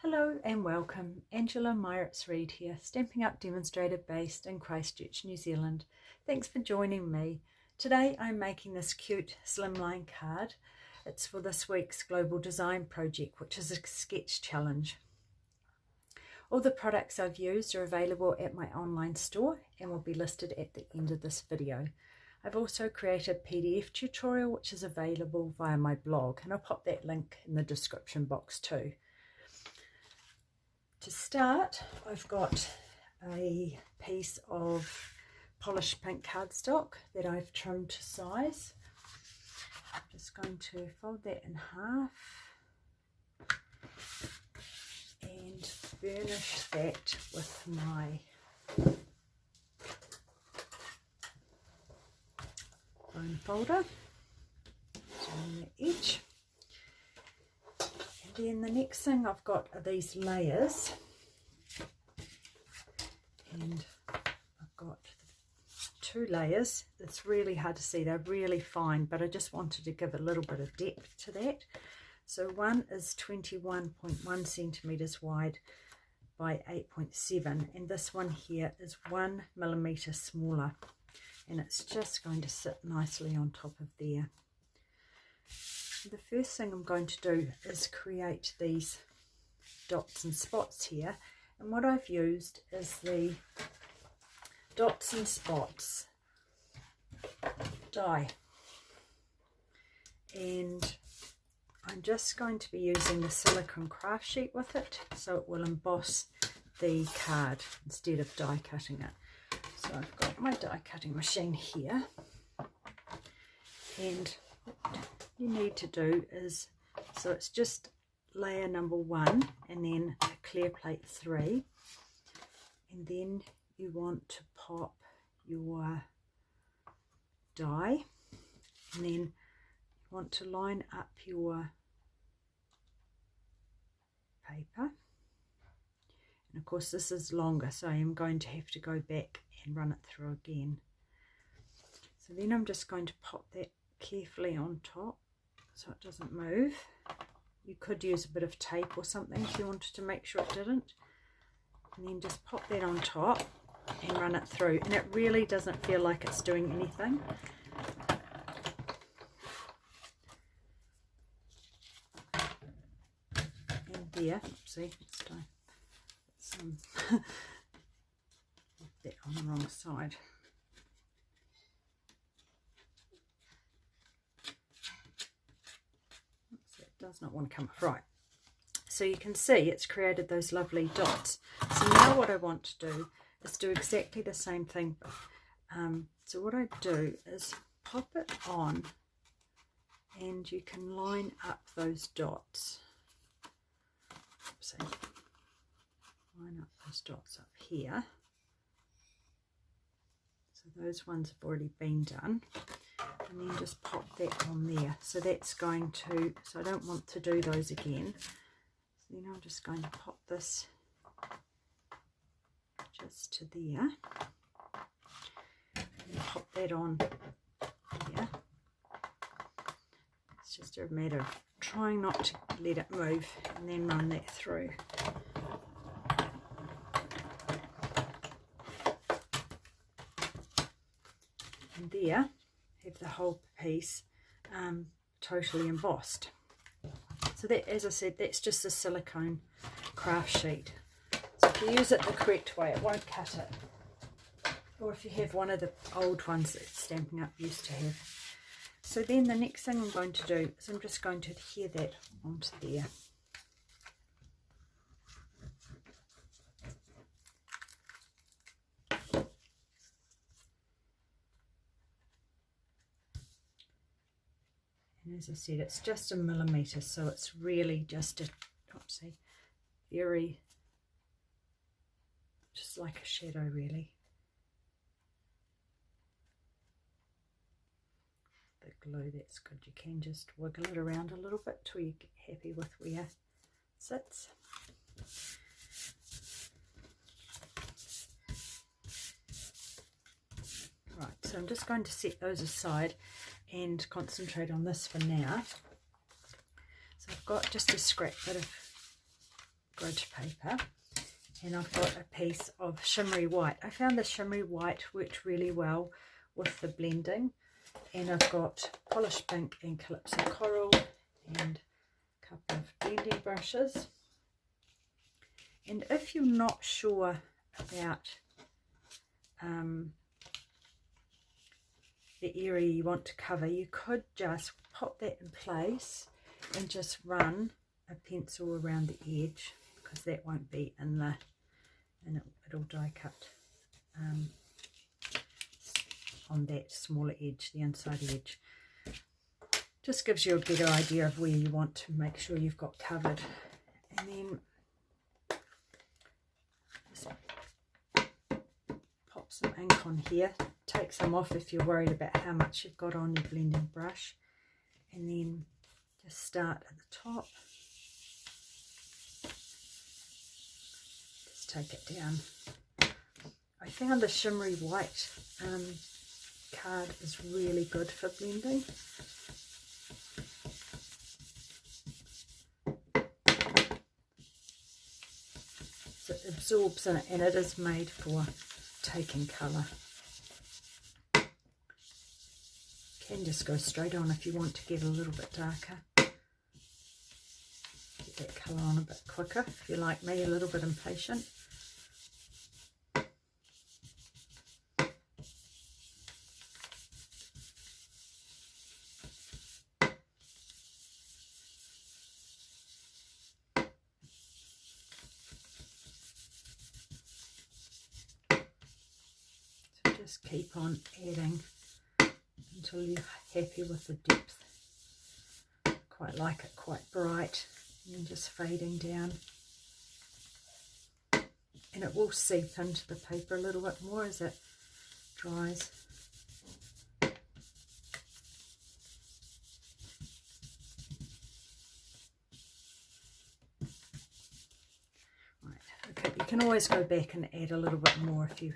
Hello and welcome, Angela Meiritz-Reid here, Stampin' Up demonstrator based in Christchurch, New Zealand. Thanks for joining me. Today I'm making this cute slimline card. It's for this week's Global Design Project, which is a sketch challenge. All the products I've used are available at my online store and will be listed at the end of this video. I've also created a PDF tutorial which is available via my blog, and I'll pop that link in the description box too. To start, I've got a piece of polished pink cardstock that I've trimmed to size. I'm just going to fold that in half and burnish that with my bone folder on the edge. Then the next thing I've got are these layers, and I've got two layers. It's really hard to see, they're really fine, but I just wanted to give a little bit of depth to that. So one is 21.1 centimeters wide by 8.7, and this one here is 1 millimeter smaller, and it's just going to sit nicely on top of there. The first thing I'm going to do is create these dots and spots here, and what I've used is the dots and spots die, and I'm just going to be using the silicone craft sheet with it so it will emboss the card instead of die cutting it. So I've got my die cutting machine here, and you need to do is, so it's just layer number 1 and then a clear plate 3, and then you want to pop your die, and then you want to line up your paper, and of course this is longer, so I am going to have to go back and run it through again. So then I'm just going to pop that carefully on top so it doesn't move. You could use a bit of tape or something if you wanted to make sure it didn't, and then just pop that on top and run it through, and it really doesn't feel like it's doing anything. And there, see, it's done. Put that on the wrong side. Does not want to come off. Right, so you can see it's created those lovely dots. So now what I want to do is do exactly the same thing. So what I do is pop it on, and you can line up those dots. So line up those dots up here. So those ones have already been done. And then just pop that on there. So that's going to, so I don't want to do those again. So then I'm just going to pop this just to there. And pop that on here. It's just a matter of trying not to let it move, and then run that through. And there, have the whole piece totally embossed. So that, as I said, that's just a silicone craft sheet. So if you use it the correct way, it won't cut it. Or if you have one of the old ones that Stampin' Up used to have. So then the next thing I'm going to do is I'm just going to adhere that onto there. And as I said, it's just a millimeter, so it's really just a, oopsie, very, just like a shadow really. The glue, that's good. You can just wiggle it around a little bit till you get happy with where it sits. Right, so I'm just going to set those aside and concentrate on this for now. So I've got just a scrap bit of grid paper, and I've got a piece of shimmery white. I found the shimmery white worked really well with the blending, and I've got polished pink and Calypso coral and a couple of blending brushes. And if you're not sure about the area you want to cover, you could just pop that in place and just run a pencil around the edge, because that won't be in the, and it'll die cut on that smaller edge, the inside edge. Just gives you a better idea of where you want to make sure you've got covered. And then just pop some ink on here. Take some off if you're worried about how much you've got on your blending brush, and then just start at the top, just take it down. I found the shimmery white card is really good for blending. So it absorbs in it, and it is made for taking colour. Can just go straight on if you want to get a little bit darker. Get that colour on a bit quicker if you're like me, a little bit impatient. So just keep on adding until you're happy with the depth. Quite like it quite bright, and then just fading down, and it will seep into the paper a little bit more as it dries. Right, okay, you can always go back and add a little bit more if you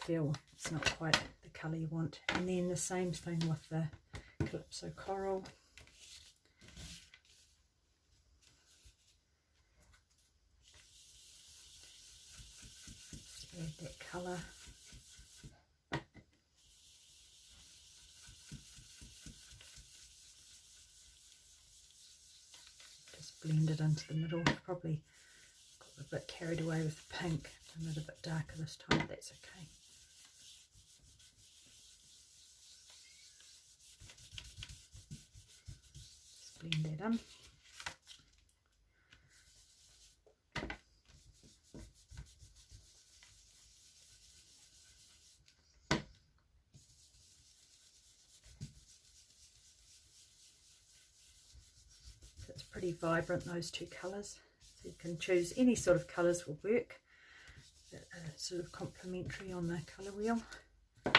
feel it's not quite the colour you want. And then the same thing with the Calypso coral. Just add that colour. Just blend it into the middle. Probably got a bit carried away with the pink. I made it a bit darker this time, but that's okay. Blend that in. So it's pretty vibrant, those two colours. So you can choose any sort of colours will work. Sort of complementary on the colour wheel. I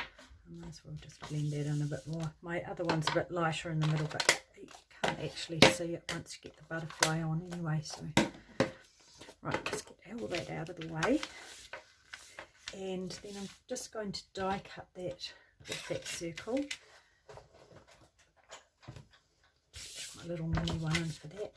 might as well just blend that in a bit more. My other one's a bit lighter in the middle, but you can't actually see it once you get the butterfly on anyway. So right, let's get all that out of the way, and then I'm just going to die cut that with that circle. Put my little mini one in for that.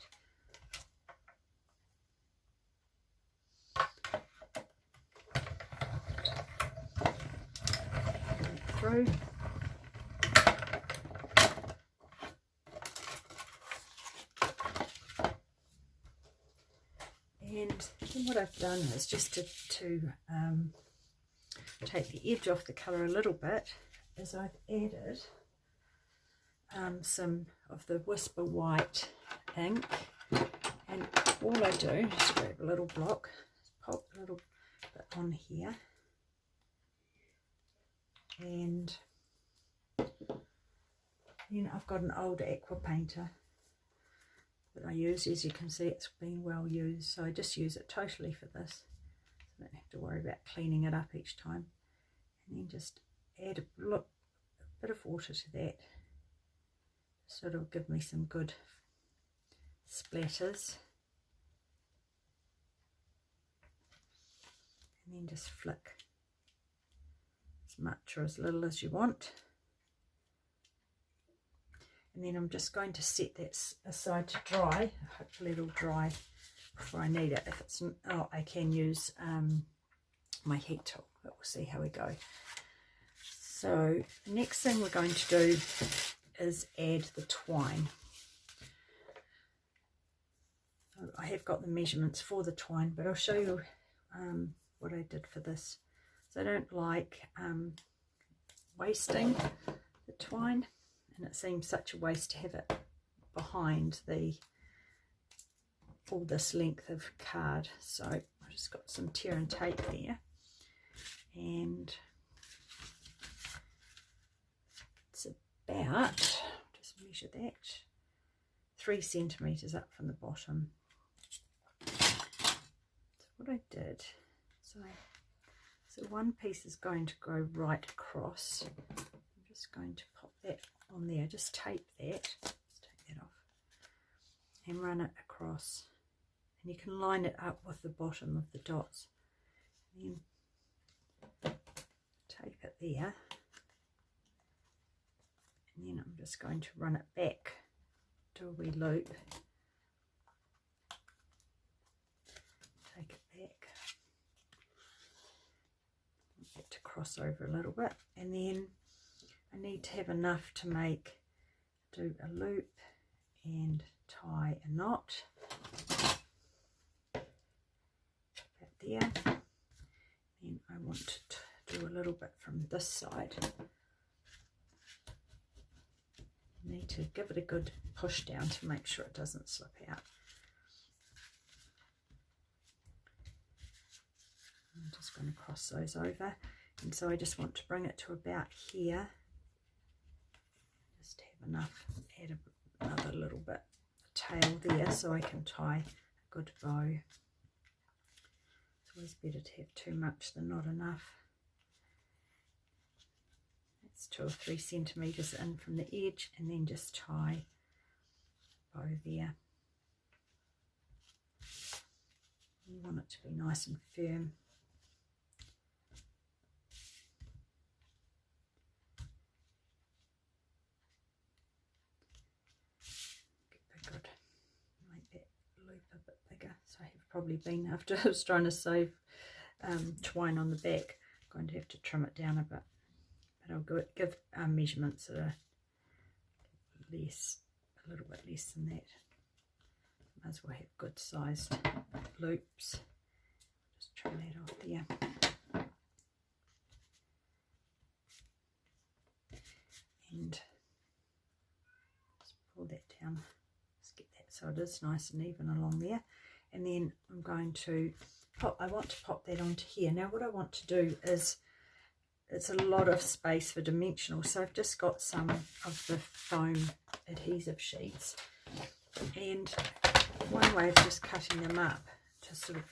Through. And then what I've done is just to take the edge off the colour a little bit, is I've added some of the Whisper White ink, and all I do is grab a little block, pop a little bit on here, and then I've got an old aqua painter that I use. As you can see, it's been well used, so I just use it totally for this, so I don't have to worry about cleaning it up each time. And then just add a bit of water to that, so it'll give me some good splatters, and then just flick as much or as little as you want. And then I'm just going to set that aside to dry. Hopefully it'll dry before I need it. If it's not, I can use my heat tool, but we'll see how we go. So next thing we're going to do is add the twine. I have got the measurements for the twine, but I'll show you what I did for this. So I don't like wasting the twine, and it seems such a waste to have it behind all this length of card. So I've just got some tear and tape there, and it's about, just measure that, 3 centimeters up from the bottom. So what I did, so one piece is going to go right across. I'm just going to pop that on there, just tape that, let's take that off, and run it across, and you can line it up with the bottom of the dots, and then tape it there, and then I'm just going to run it back, do a wee loop, take it back, get it to cross over a little bit, and then I need to have enough to do a loop and tie a knot. That there. Then I want to do a little bit from this side. Need to give it a good push down to make sure it doesn't slip out. I'm just going to cross those over, and so I just want to bring it to about here. Just have enough, add another little bit of tail there so I can tie a good bow. It's always better to have too much than not enough. That's 2 or 3 centimeters in from the edge, and then just tie a bow there. You want it to be nice and firm. So I have probably been, after I was trying to save twine on the back, I'm going to have to trim it down a bit, but I'll give measurements that are a little bit less than that. Might as well have good sized loops. Just trim that off there, and just pull that down, just get that so it is nice and even along there. And then I'm going to I want to pop that onto here. Now what I want to do is, it's a lot of space for dimensional, so I've just got some of the foam adhesive sheets, and one way of just cutting them up to sort of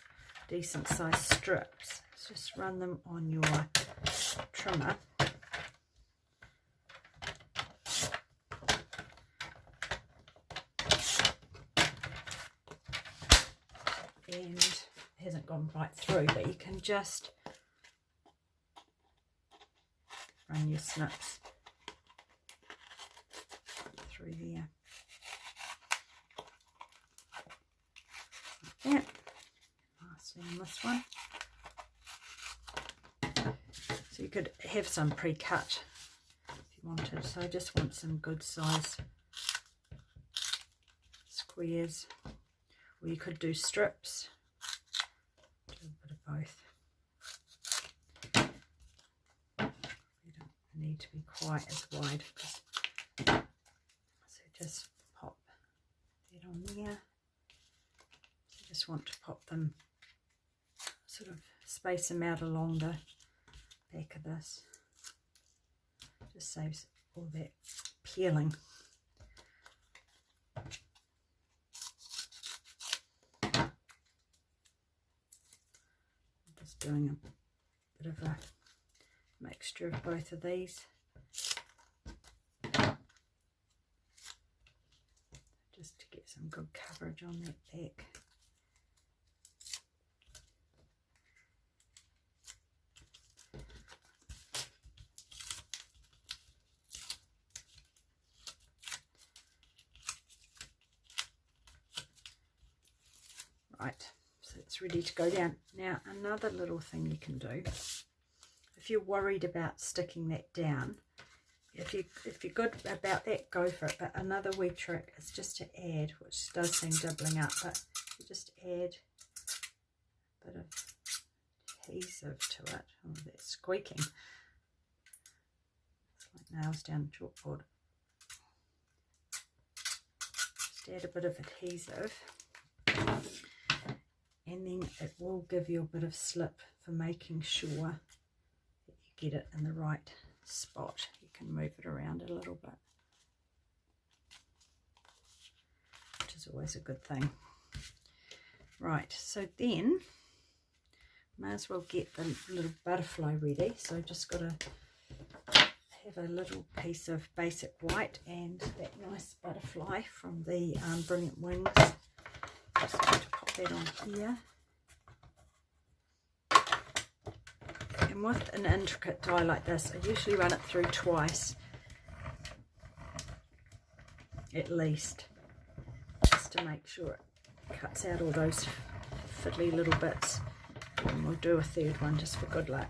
decent sized strips is just run them on your trimmer. And it hasn't gone right through, but you can just run your snips through there. Like that. Lastly on this one. So you could have some pre-cut if you wanted. So I just want some good size squares. Or you could do strips, do a bit of both. You don't need to be quite as wide, so just pop that on there. You just want to pop them, sort of space them out along the back of this. Just saves all that peeling. Doing a bit of a mixture of both of these. Just to get some good coverage on that back. Right, so it's ready to go down. Now another little thing you can do, if you're worried about sticking that down, if you're good about that, go for it. But another wee trick is just to add, which does seem doubling up, but you just add a bit of adhesive to it. Oh, that's squeaking. It's like nails down a chalkboard. Just add a bit of adhesive, and then it will give you a bit of slip for making sure that you get it in the right spot. You can move it around a little bit, which is always a good thing. Right, so then might as well get the little butterfly ready. So just got to have a little piece of basic white and that nice butterfly from the Brilliant Wings. Just going to pop that on here. And with an intricate die like this, I usually run it through twice at least, just to make sure it cuts out all those fiddly little bits. And we'll do a third one just for good luck.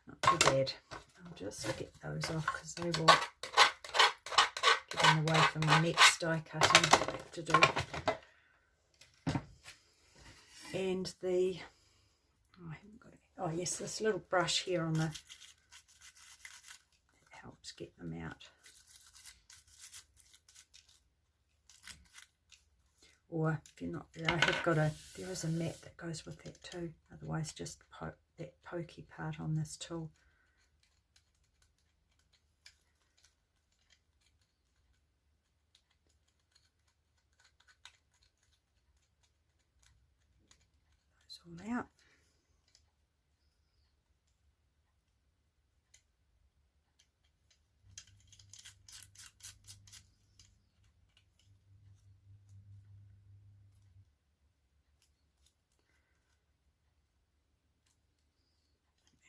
Not too bad. I'll just get those off because they will get in the way for my next die cutting I have to do. And the, I haven't got it. Oh yes, this little brush here on the, it helps get them out. Or if you're not, I have got a, there is a mat that goes with that too. Otherwise just poke that pokey part on this tool. All out.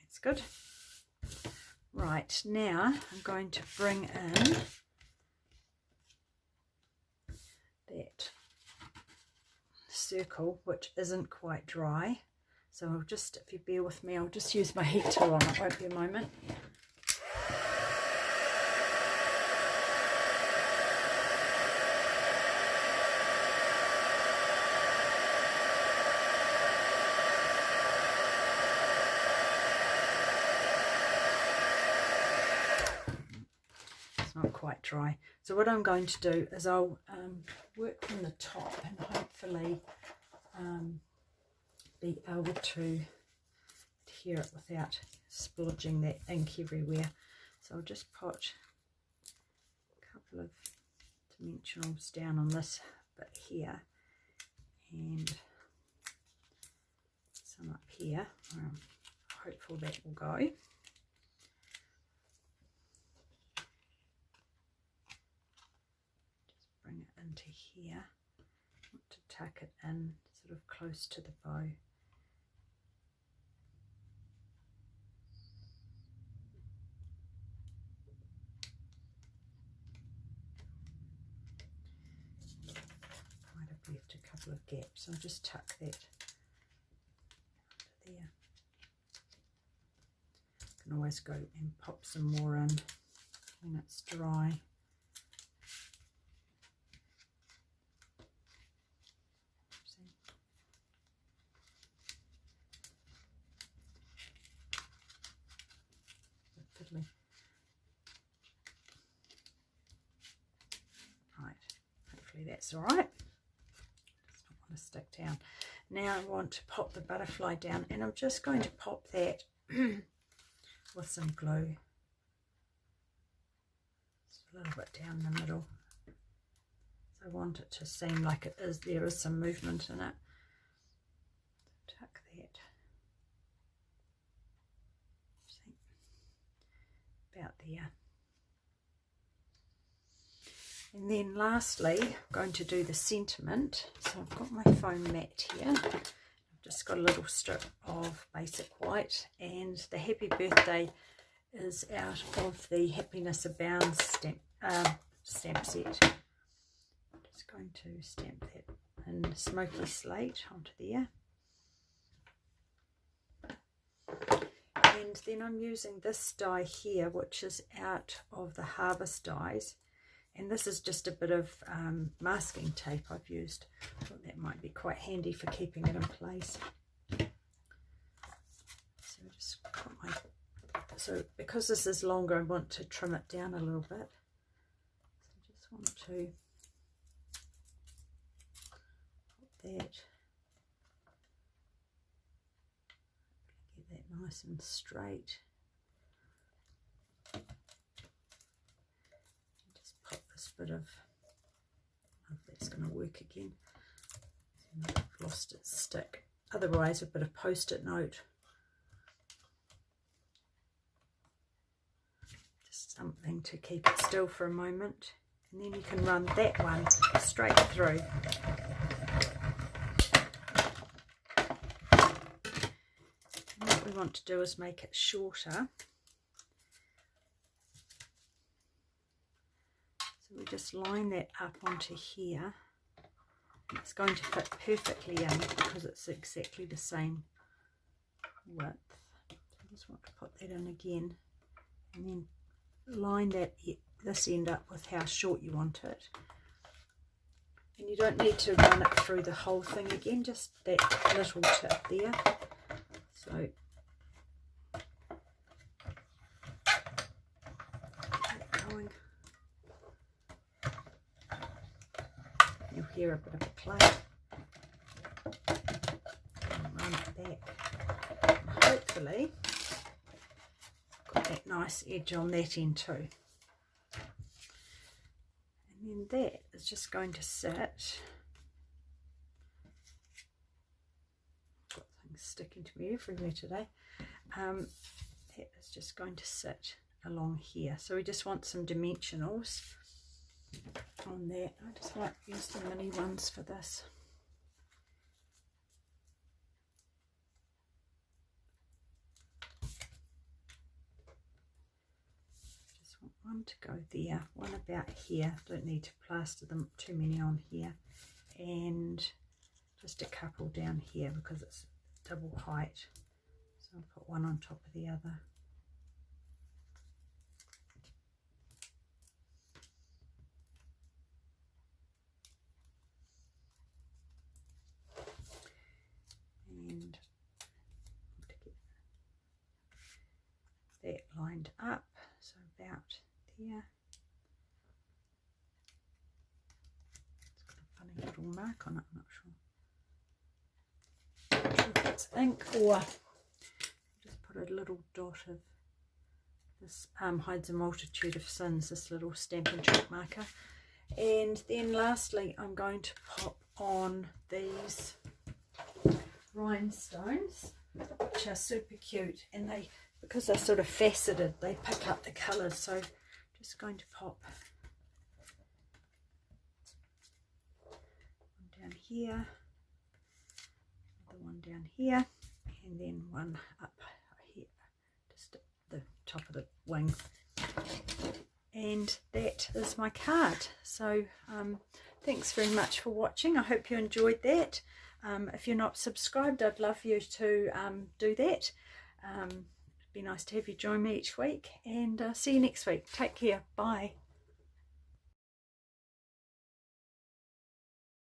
That's good. Right, now I'm going to bring in that circle, which isn't quite dry, so I'll just, if you bear with me, I'll just use my heat tool on it. Won't be a moment. It's not quite dry. So what I'm going to do is I'll work from the top and hopefully be able to adhere it without splodging that ink everywhere. So I'll just put a couple of dimensionals down on this bit here and some up here. I'm hopeful that will go. Bring it into here. I want to tuck it in sort of close to the bow. Might have left a couple of gaps. I'll just tuck that under there. You can always go and pop some more in when it's dry. Right, hopefully that's all right. Just don't want to stick down. Now I want to pop the butterfly down, and I'm just going to pop that with some glue. Just a little bit down the middle. So I want it to seem like it is, there is some movement in it. So tuck that. See, about there. And then lastly, I'm going to do the sentiment. So I've got my foam mat here. I've just got got a little strip of basic white, and the happy birthday is out of the Happiness Abounds stamp set. I'm just going to stamp that in smoky slate onto there. And then I'm using this die here, which is out of the Harvest dies, and this is just a bit of masking tape I've used. I thought that might be quite handy for keeping it in place. So just got my, so because this is longer, I want to trim it down a little bit. So I just want to put that. Nice and straight. Just pop this bit of, I hope that's going to work again. I've lost its stick. Otherwise, a bit of post-it note. Just something to keep it still for a moment. And then you can run that one straight through. What we want to do is make it shorter, so we just line that up onto here. It's going to fit perfectly in because it's exactly the same width. So I just want to put that in again, and then line that this end up with how short you want it. And you don't need to run it through the whole thing again, just that little tip there. So you'll hear a bit of a clap, and run it back, and hopefully got that nice edge on that end too. And then that is just going to sit, got things sticking to me everywhere today, that is just going to sit along here. So we just want some dimensionals on that. I just might use the mini ones for this. Just want one to go there, one about here. Don't need to plaster them too many on here, and just a couple down here because it's double height. So I'll put one on top of the other. And to get that lined up, so about there. It's got a funny little mark on it, I'm not sure if it's ink or just put a little dot of this. Hides a multitude of sins, this little Stampin' Chalk marker. And then lastly, I'm going to pop on these rhinestones, which are super cute, and they, because they're sort of faceted, they pick up the colours. So just going to pop one down here, another one down here, and then one up here, just at the top of the wing. And that is my card. So thanks very much for watching. I hope you enjoyed that. If you're not subscribed, I'd love you to do that. It'd be nice to have you join me each week, and see you next week. Take care. Bye.